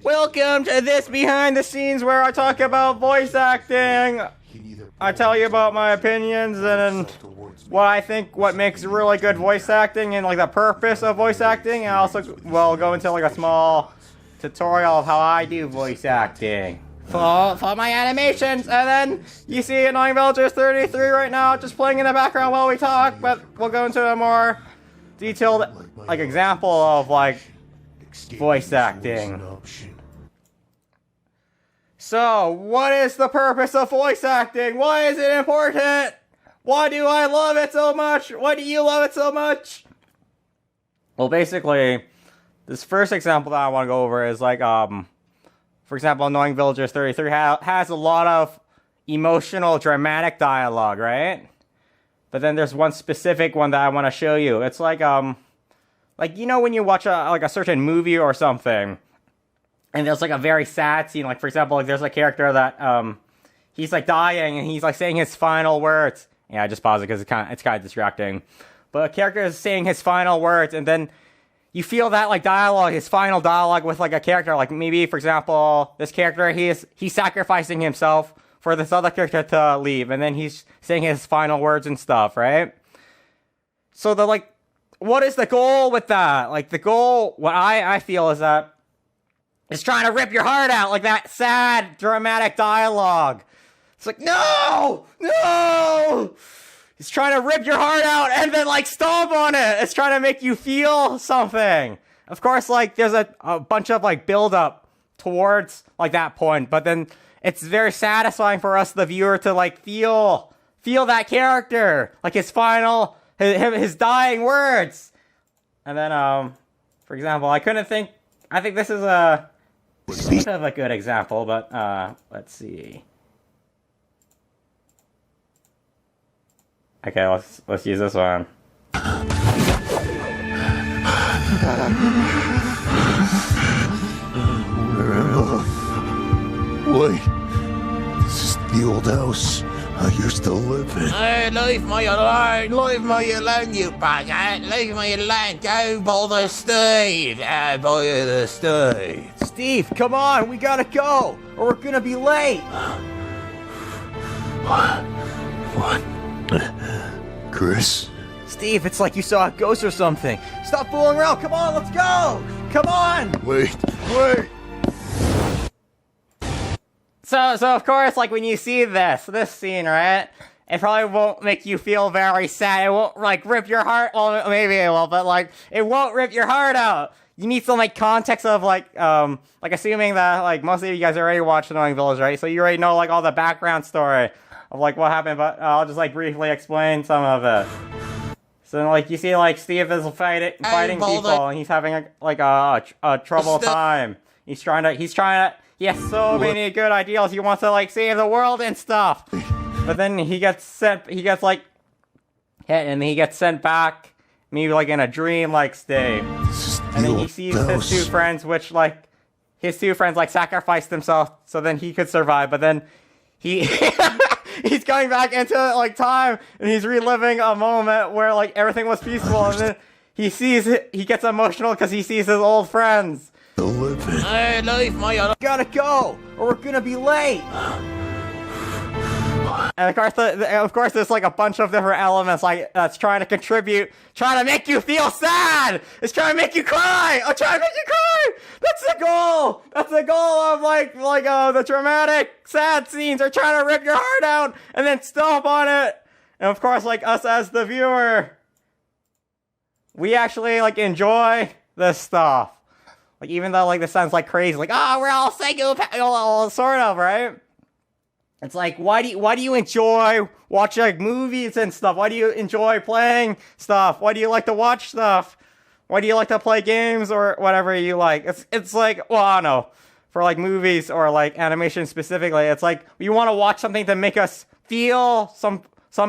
Welcome to this behind the scenes where I talk about voice acting. I tell you about my opinions and what I think, what makes really good voice acting and like the purpose of voice acting. And I also will go into like a small tutorial of how I do voice acting for my animations. And then you see Annoying Villagers 33 right now just playing in the background while we talk, but we'll go into a more detailed like example of like voice acting. So, what is the purpose of voice acting? Why is it important? Why do I love it so much? Why do you love it so much? Well, basically, this first example that I want to go over is like, for example, Annoying Villagers 33 has a lot of emotional, dramatic dialogue, right? But then there's one specific one that I want to show you. It's like you know when you watch a certain movie or something, and there's like a very sad scene, like for example, like there's a character that he's like dying and he's like saying his final words. Yeah, I just pause it because it's kind of distracting. But a character is saying his final words, and then you feel that like dialogue, his final dialogue with like a character, like maybe for example, this character he's sacrificing himself for this other character to leave, and then he's saying his final words and stuff, right? So the like, what is the goal with that? Like the goal, what I feel is that it's trying to rip your heart out, like that sad, dramatic dialogue. It's like, no! It's trying to rip your heart out and then, like, stomp on it. It's trying to make you feel something. Of course, like, there's a bunch of, like, build-up towards, like, that point. But then it's very satisfying for us, the viewer, to, like, feel that character. Like, his final, his dying words. And then, for example, I think this is a bit of a good example, but, let's see. Okay, let's use this one. Wait, this is the old house I used to live in. Hey, leave me alone, you bugger. Leave me alone, go bother Steve. Bother Steve. Steve, come on, we gotta go, or we're gonna be late. What? Chris? Steve, it's like you saw a ghost or something. Stop fooling around, come on, let's go! Come on! Wait! So of course, like when you see this scene, right? It probably won't make you feel very sad. It won't like rip your heart. Well, maybe it will, but like it won't rip your heart out. You need some like context of like assuming that like most of you guys already watched Annoying Village, right? So you already know like all the background story of like what happened, but I'll just like briefly explain some of it. So like you see like Steve is fighting people and he's having a troubled time. He has so many good ideals. He wants to like save the world and stuff. But then he gets sent back, maybe like in a dream like state. And then he sees his two friends, which like his two friends like sacrificed themselves so then he could survive. But then he's going back into like time and he's reliving a moment where like everything was peaceful, and then he gets emotional because he sees his old friends. Hey, leave me alone. Gotta go, or we're gonna be late. And of course, there's like a bunch of different elements like that's trying to contribute, trying to make you feel sad. It's trying to make you cry. I'm trying to make you cry. That's the goal. That's the goal of the dramatic sad scenes are trying to rip your heart out and then stomp on it. And of course, like us as the viewer, we actually like enjoy this stuff. Like even though like this sounds like crazy, like we're all psychopaths, sort of, right? It's like, why do you enjoy watching like movies and stuff? Why do you enjoy playing stuff? Why do you like to watch stuff? Why do you like to play games or whatever you like? It's like, well, I don't know, for like movies or like animation specifically, it's like we want to watch something to make us feel some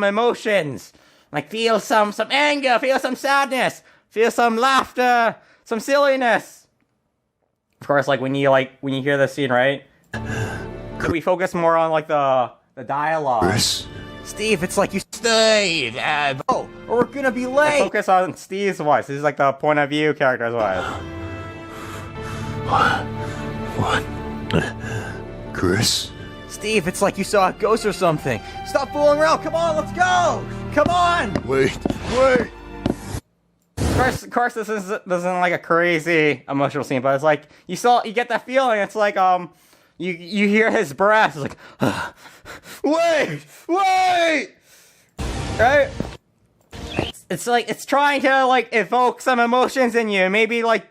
emotions, like feel some anger, feel some sadness, feel some laughter, some silliness. Of course, like when you hear this scene, right? We focus more on like the dialogue. Chris? Steve, it's like you Steve, or we're gonna be late. Focus on Steve's voice. This is like the point of view character's voice. What? Chris? Steve, it's like you saw a ghost or something. Stop fooling around. Come on, let's go. Come on. Wait. Of course, this isn't like a crazy emotional scene, but it's like you get that feeling. It's like you hear his breath. It's like, wait, right? It's like it's trying to like evoke some emotions in you. Maybe like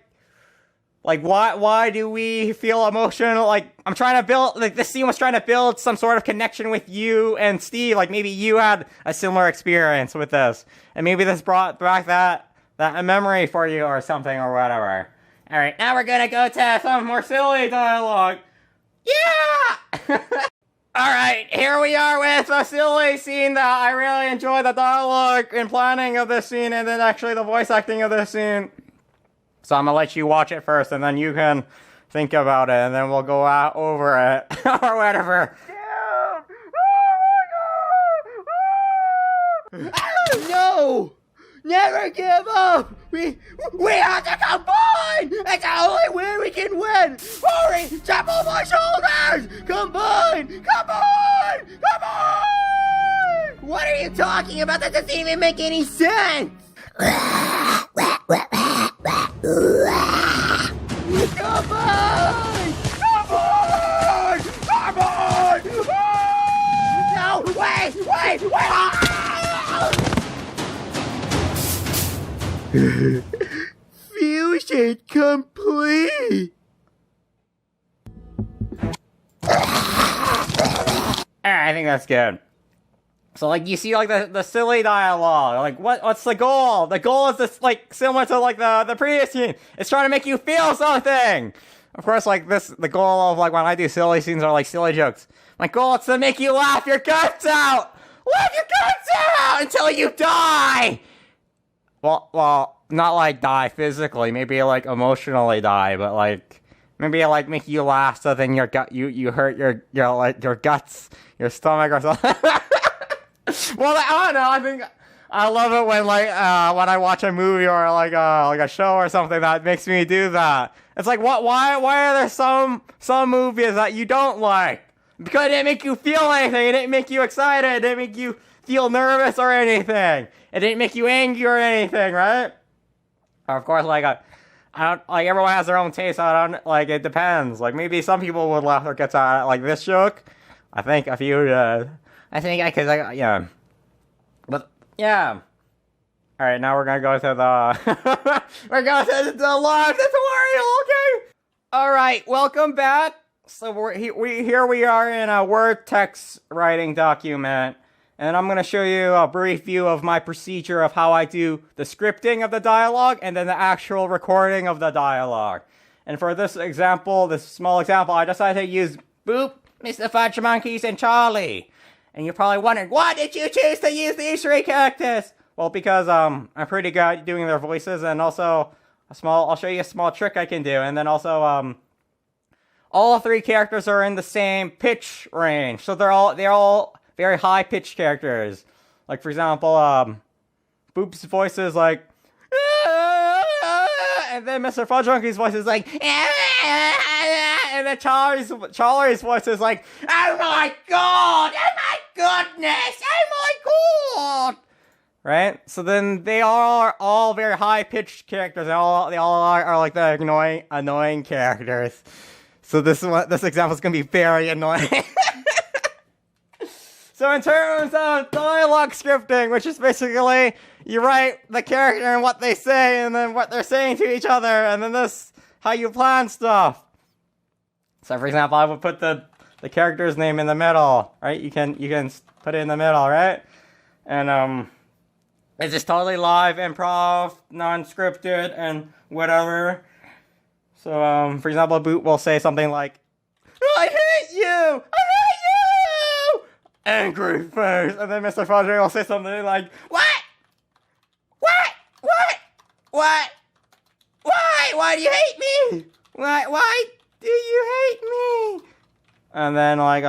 why do we feel emotional? Like I'm trying to build like this scene was trying to build some sort of connection with you and Steve. Like maybe you had a similar experience with this, and maybe this brought back that memory for you or something or whatever. All right, now we're gonna go to some more silly dialogue. Yeah. All right, here we are with a silly scene that I really enjoy the dialogue and planning of this scene, and then actually the voice acting of this scene. So I'm gonna let you watch it first, and then you can think about it, and then we'll go out over it or whatever. No! Never give up! We have to combine! It's the only way we can win! Hurry! Jump on my shoulders! Combine! What are you talking about? That doesn't even make any sense! Combine! No! Wait! Fusion complete! I think that's good. So, like, you see, like, the silly dialogue. Like, what's the goal? The goal is this, like, similar to, like, the previous scene. It's trying to make you feel something! Of course, like, the goal of, like, when I do silly scenes or, like, silly jokes. My goal is to make you laugh your guts out! Laugh your guts out until you die! Well, not like die physically, maybe like emotionally die, but like maybe like make you laugh so then your gut you hurt your like your guts, your stomach or something. Well, I don't know. I think I love it when like when I watch a movie or like a show or something that makes me do that. It's like why are there some movies that you don't like? Because it didn't make you feel anything. It didn't make you excited. It didn't make you feel nervous or anything. It didn't make you angry or anything, right? Or of course, like I don't like everyone has their own taste. I don't like it depends. Like maybe some people would laugh their guts out at like this joke. I think a few. I think I could like yeah. But yeah. All right, now we're gonna go to the we're going to the live tutorial. Okay. All right, welcome back. So here we are in a Word text writing document. And I'm going to show you a brief view of my procedure of how I do the scripting of the dialogue and then the actual recording of the dialogue. And for this example, this small example, I decided to use Boop, MrFudgeMonkeyz, and Charlie. And you're probably wondering, why did you choose to use these three characters? Well, because I'm pretty good at doing their voices, and also I'll show you a small trick I can do. And then also all three characters are in the same pitch range, so they're all very high-pitched characters. Like, for example, Boop's voice is like, and then MrFudgeMonkeyz voice is like, and then Charlie's voice is like, oh my god, oh my goodness, oh my god! Right? So then they are all very high-pitched characters, and they all are like the annoying characters. So this example is gonna be very annoying. So in terms of dialogue scripting, which is basically you write the character and what they say and then what they're saying to each other, and then this how you plan stuff. So for example, I would put the character's name in the middle, right? You can put it in the middle, right? And it's just totally live, improv, non-scripted, and whatever. So for example, Boot will say something like, "I hate you! Angry face," and then Mr. Fudge will say something like, What? Why do you hate me? Why do you hate me? And then like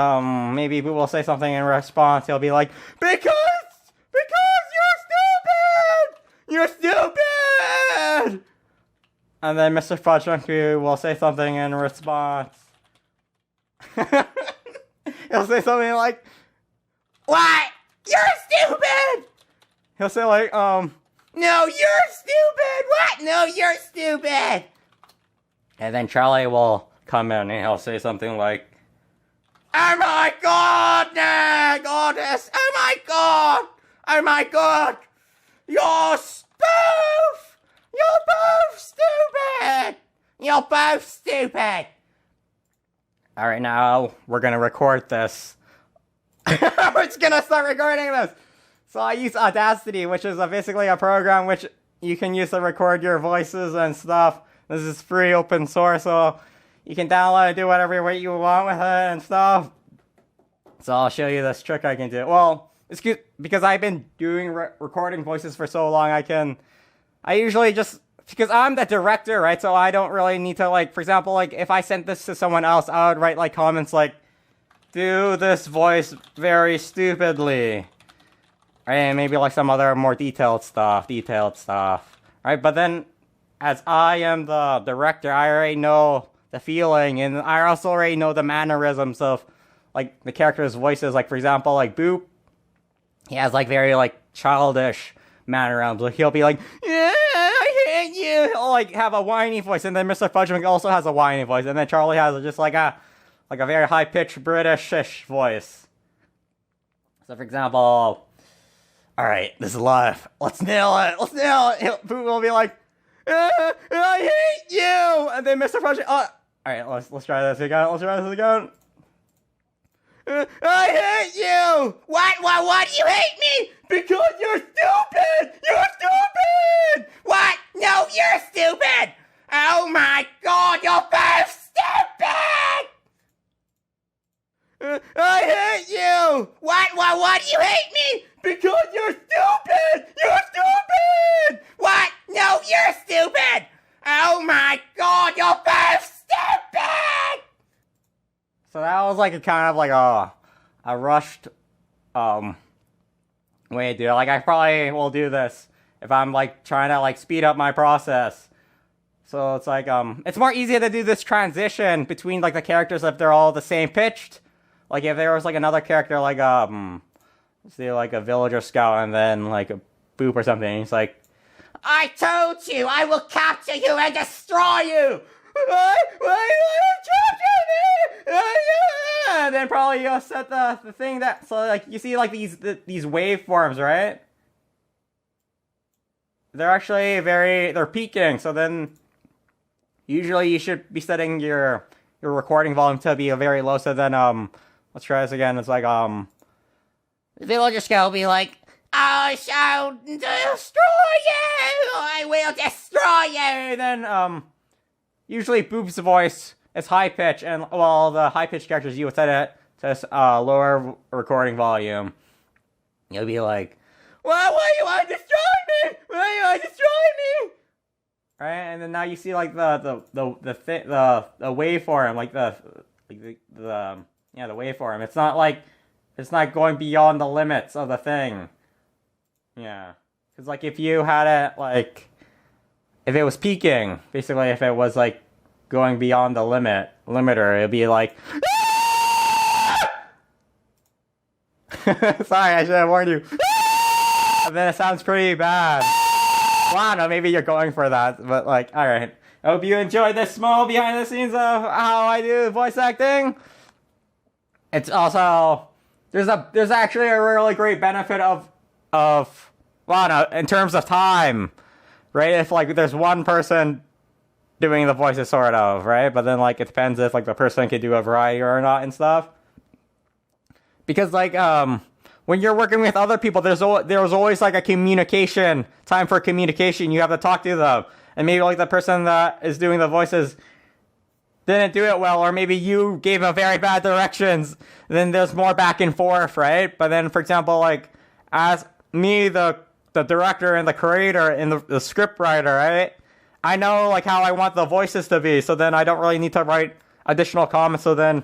maybe we will say something in response. He'll be like, because you're stupid. And then Mr. Fudge will say something in response. He'll say something like, "What? You're stupid!" He'll say like, "No, you're stupid! What? No, you're stupid!" And then Charlie will come in and he'll say something like, "Oh my god, goddess! Oh my god! Oh my god! You're spoof! You're both stupid! You're both stupid!" Alright, now we're gonna record this. We're just gonna start recording this! So I use Audacity, which is basically a program which you can use to record your voices and stuff. This is free, open source, so you can download and do whatever way you want with it and stuff. So I'll show you this trick I can do. Well, because I've been doing recording voices for so long, I usually just, because I'm the director, right? So I don't really need to, like, for example, like, if I sent this to someone else, I would write, like, comments like, "Do this voice very stupidly." Right? And maybe, like, some other more detailed stuff. Right? But then, as I am the director, I already know the feeling, and I also already know the mannerisms of, like, the character's voices. Like, for example, like, Boop, he has, like, very, like, childish mannerisms. Like, he'll be like, "Yeah, I hate you." He'll, like, have a whiny voice, and then MrFudgeMonkeyz also has a whiny voice, and then Charlie has just, like a very high-pitched British-ish voice. So, for example, "Alright, this is live. Let's nail it. Boop will be like, "I hate you!" And then MrFudgeMonkeyz, alright, let's try this again. "I hate you!" What? Why do you hate me? Because you're stupid! You're stupid! What? No, you're stupid! Oh my god, you're both stupid! "I hate you!" What? Why do you hate me? Because you're stupid! You're stupid! What? No, you're stupid! Oh my god, you're both stupid! So that was like a kind of like a rushed way to do it. Like, I probably will do this if I'm like trying to like speed up my process. So it's like it's more easier to do this transition between like the characters if they're all the same pitched. Like if there was like another character like say like a villager scout and then like a Boop or something, it's like, "I told you I will capture you and destroy you! Why you capture me? And then probably you'll set the thing that, so like you see like these waveforms, right? They're actually they're peaking, so then usually you should be setting your recording volume to be very low, so then let's try this again. It's like the villager scout will be like, "I shall destroy you! I will destroy you!" Then usually Boop's voice is high pitch, and well, the high pitched characters you would set it to lower recording volume. You'll be like, why you want to destroy me? Why you want to destroy me? Right, and then now you see like the waveform, like the waveform. It's not going beyond the limits of the thing. Yeah, because like if you had it like, if it was peaking, basically if it was like going beyond the limiter, it'd be like, sorry, I should have warned you. And then it sounds pretty bad. Well, I don't know, maybe you're going for that, but like, alright. I hope you enjoyed this small behind the scenes of how I do voice acting. It's also, there's actually a really great benefit of well, no, in terms of time, right? If like there's one person doing the voices, sort of, right? But then like it depends if like the person can do a variety or not and stuff. Because like when you're working with other people, there's always like a time for communication. You have to talk to them, and maybe like the person that is doing the voices didn't do it well, or maybe you gave them very bad directions. Then there's more back and forth, right? But then, for example, like as me, the director and the creator and the script writer, right? I know like how I want the voices to be, so then I don't really need to write additional comments. So then,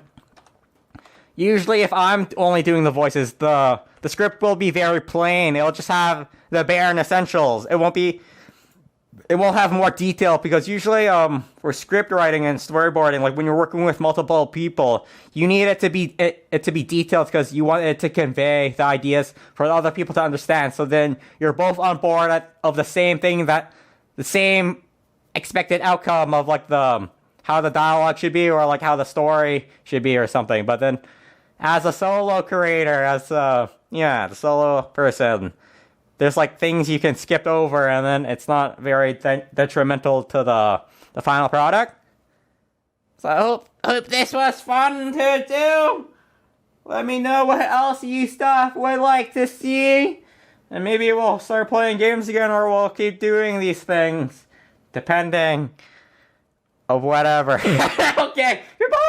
usually if I'm only doing the voices, the script will be very plain. It'll just have the bare and essentials. It won't be it will have more detail, because usually for script writing and storyboarding, like when you're working with multiple people, you need it to be it to be detailed, because you want it to convey the ideas for other people to understand. So then you're both on board of the same thing, that the same expected outcome of like the how the dialogue should be, or like how the story should be or something. But then as a solo creator, as the solo person, there's like things you can skip over, and then it's not very detrimental to the final product. So I hope this was fun to do. Let me know what else you stuff would like to see, and maybe we'll start playing games again, or we'll keep doing these things, depending of whatever. Okay, goodbye.